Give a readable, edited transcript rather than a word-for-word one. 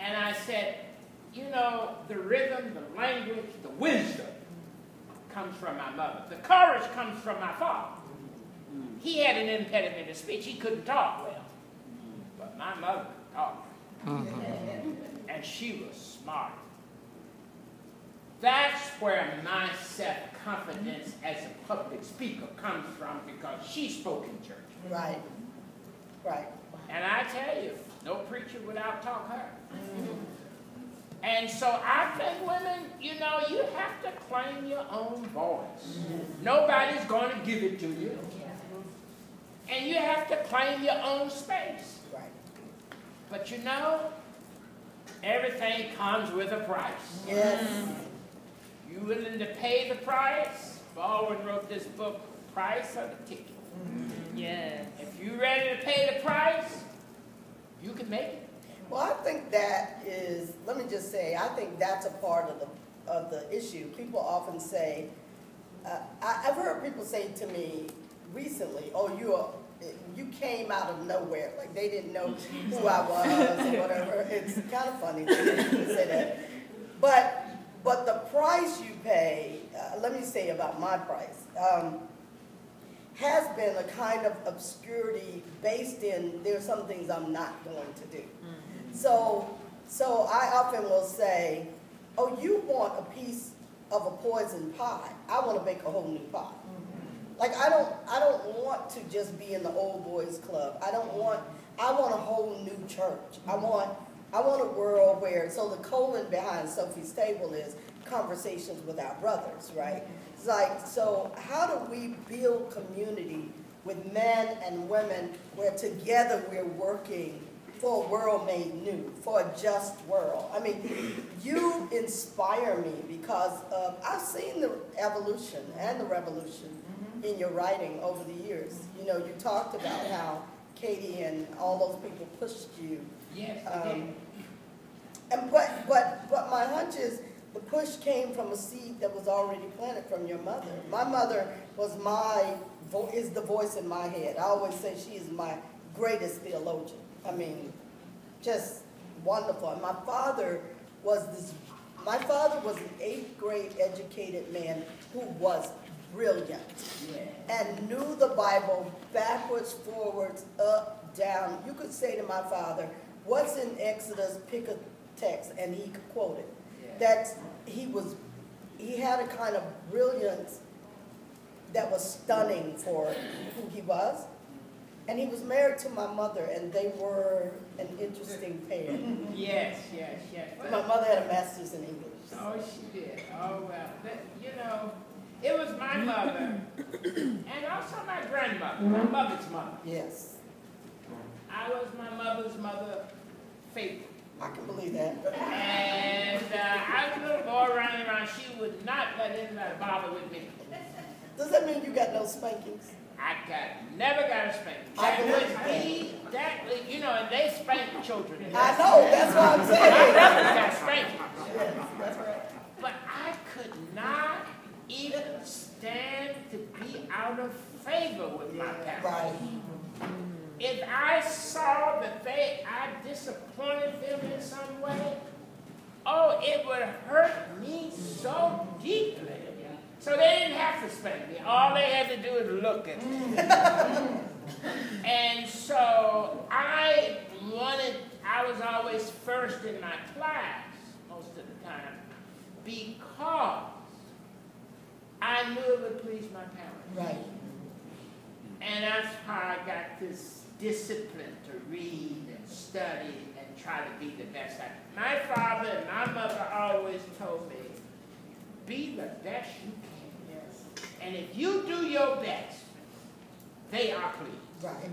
And I said, you know, the rhythm, the language, the wisdom comes from my mother. The courage comes from my father. He had an impediment to speech. He couldn't talk well. But my mother could talk. And she was smart. That's where my self-confidence as a public speaker comes from, because she spoke in church. Right. Right. And I tell you, no preacher would out-talk her. And so I think, women, you know, you have to claim your own voice. Nobody's going to give it to you. And you have to claim your own space. Right. But you know, everything comes with a price. Yes. You willing to pay the price? Baldwin wrote this book, Price of the Ticket. Yes. If you're ready to pay the price, you can make it. Well, I think that is, let me just say, I think that's a part of the issue. People often say, I've heard people say to me recently, oh, you came out of nowhere, like they didn't know who I was or whatever. It's kind of funny to say that. But the price you pay, let me say about my price, has been a kind of obscurity based in there's some things I'm not going to do. So I often will say, oh, you want a piece of a poison pie. I want to make a whole new pie. Like I don't want to just be in the old boys club. I want a whole new church. I want a world where, so the colon behind Sophie's table is conversations with our brothers, right? It's like, so how do we build community with men and women where together we're working for a world made new, for a just world? I mean, you inspire me because I've seen the evolution and the revolution in your writing over the years. You know, you talked about how Katie and all those people pushed you. Yes. But my hunch is the push came from a seed that was already planted from your mother. My mother was is the voice in my head. I always say she is my greatest theologian. I mean, just wonderful. And my father was an 8th grade educated man who was brilliant and knew the Bible backwards, forwards, up, down. You could say to my father, what's in Exodus, pick a text, and he could quote it. That he had a kind of brilliance that was stunning for who he was. And he was married to my mother, and they were an interesting pair. Yes. My mother had a master's in English. Oh, she did. Oh, well. You know, it was my mother, and also my grandmother, my mother's mother. Yes. I was my mother's mother, faithful. I can believe that. And I was a little boy running around. She would not let anybody bother with me. Does that mean you got no spankings? I never got a spanking. You know, and they spank children. I know, that's what I'm saying. My brother got spankings. Yes, that's right. But I could not even stand to be out of favor with my parents. Right. If I saw that I disappointed them in some way, oh, it would hurt me so deeply. So they didn't have to spank me. All they had to do is look at me. And so I was always first in my class most of the time because I knew it would please my parents. Right. And that's how I got this discipline to read and study and try to be the best. My father and my mother always told me, be the best you can. Yes. And if you do your best, they are pleased. Right.